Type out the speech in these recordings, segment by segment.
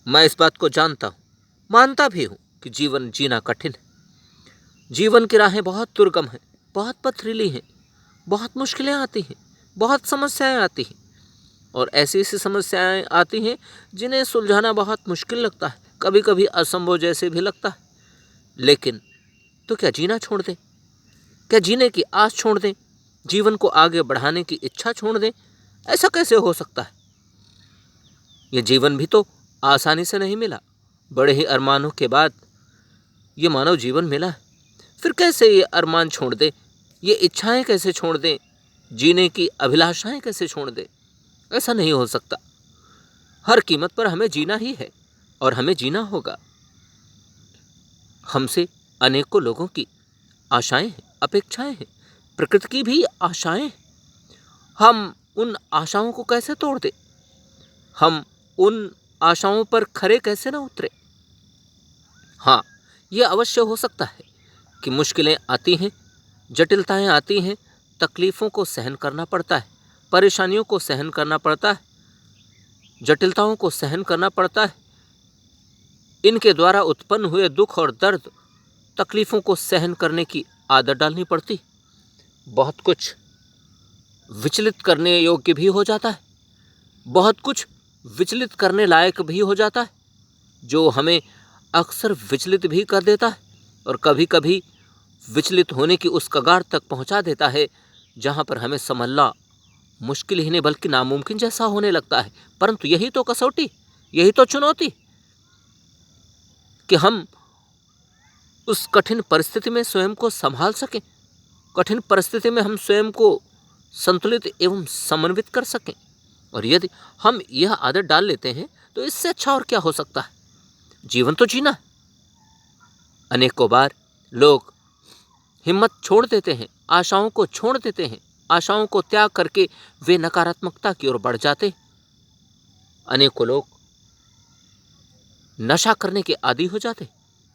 मैं इस बात को जानता हूँ, मानता भी हूँ कि जीवन जीना कठिन है। जीवन की राहें बहुत दुर्गम हैं, बहुत पथरीली हैं, बहुत मुश्किलें आती हैं, बहुत समस्याएं आती हैं, और ऐसी ऐसी समस्याएं आती हैं जिन्हें सुलझाना बहुत मुश्किल लगता है, कभी कभी असंभव जैसे भी लगता है। लेकिन तो क्या जीना छोड़ दें? क्या जीने की आस छोड़ दें? जीवन को आगे बढ़ाने की इच्छा छोड़ दें? ऐसा कैसे हो सकता है? ये जीवन भी तो आसानी से नहीं मिला। बड़े ही अरमानों के बाद ये मानव जीवन मिला है। फिर कैसे ये अरमान छोड़ दे? ये इच्छाएं कैसे छोड़ दें? जीने की अभिलाषाएं कैसे छोड़ दें? ऐसा नहीं हो सकता। हर कीमत पर हमें जीना ही है और हमें जीना होगा। हमसे अनेकों लोगों की आशाएं हैं, अपेक्षाएं हैं, प्रकृति की भी आशाएं हैं। हम उन आशाओं को कैसे तोड़ दें? हम उन आशाओं पर खरे कैसे ना उतरे? हाँ, यह अवश्य हो सकता है कि मुश्किलें आती हैं, जटिलताएं आती हैं, तकलीफ़ों को सहन करना पड़ता है, परेशानियों को सहन करना पड़ता है, जटिलताओं को सहन करना पड़ता है। इनके द्वारा उत्पन्न हुए दुख और दर्द, तकलीफ़ों को सहन करने की आदत डालनी पड़ती। बहुत कुछ विचलित करने योग्य भी हो जाता है, बहुत कुछ विचलित करने लायक भी हो जाता है, जो हमें अक्सर विचलित भी कर देता है और कभी कभी विचलित होने की उस कगार तक पहुंचा देता है जहां पर हमें संभलना मुश्किल ही नहीं बल्कि नामुमकिन जैसा होने लगता है। परंतु यही तो कसौटी, यही तो चुनौती, कि हम उस कठिन परिस्थिति में स्वयं को संभाल सकें, कठिन परिस्थिति में हम स्वयं को संतुलित एवं समन्वित कर सकें। और यदि हम यह आदत डाल लेते हैं तो इससे अच्छा और क्या हो सकता है? जीवन तो जीना है। अनेकों बार लोग हिम्मत छोड़ देते हैं, आशाओं को छोड़ देते हैं, आशाओं को त्याग करके वे नकारात्मकता की ओर बढ़ जाते। अनेकों लोग नशा करने के आदी हो जाते।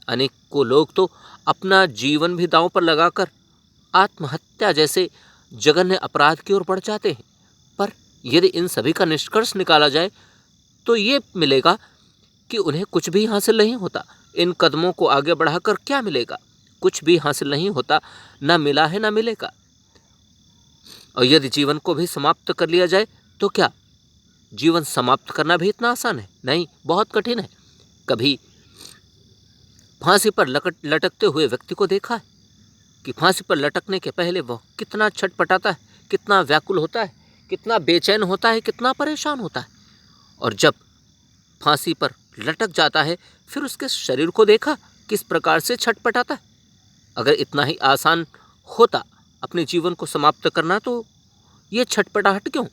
अनेकों लोग तो अपना जीवन भी दांव पर लगाकर आत्महत्या जैसे जघन्य अपराध की ओर बढ़ जाते हैं। पर यदि इन सभी का निष्कर्ष निकाला जाए तो ये मिलेगा कि उन्हें कुछ भी हासिल नहीं होता। इन कदमों को आगे बढ़ाकर क्या मिलेगा? कुछ भी हासिल नहीं होता, ना मिला है ना मिलेगा। और यदि जीवन को भी समाप्त कर लिया जाए तो क्या जीवन समाप्त करना भी इतना आसान है? नहीं, बहुत कठिन है। कभी फांसी पर लटकते हुए व्यक्ति को देखा है कि फांसी पर लटकने के पहले वह कितना छटपटाता है, कितना व्याकुल होता है, कितना बेचैन होता है, कितना परेशान होता है। और जब फांसी पर लटक जाता है फिर उसके शरीर को देखा किस प्रकार से छटपटाता है। अगर इतना ही आसान होता अपने जीवन को समाप्त करना तो ये छटपटाहट क्यों?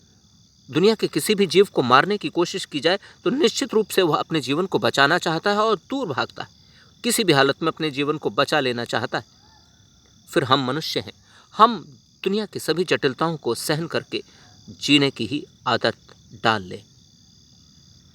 दुनिया के किसी भी जीव को मारने की कोशिश की जाए तो निश्चित रूप से वह अपने जीवन को बचाना चाहता है और दूर भागता है, किसी भी हालत में अपने जीवन को बचा लेना चाहता है। फिर हम मनुष्य हैं, हम दुनिया की सभी जटिलताओं को सहन करके जीने की ही आदत डाल लें।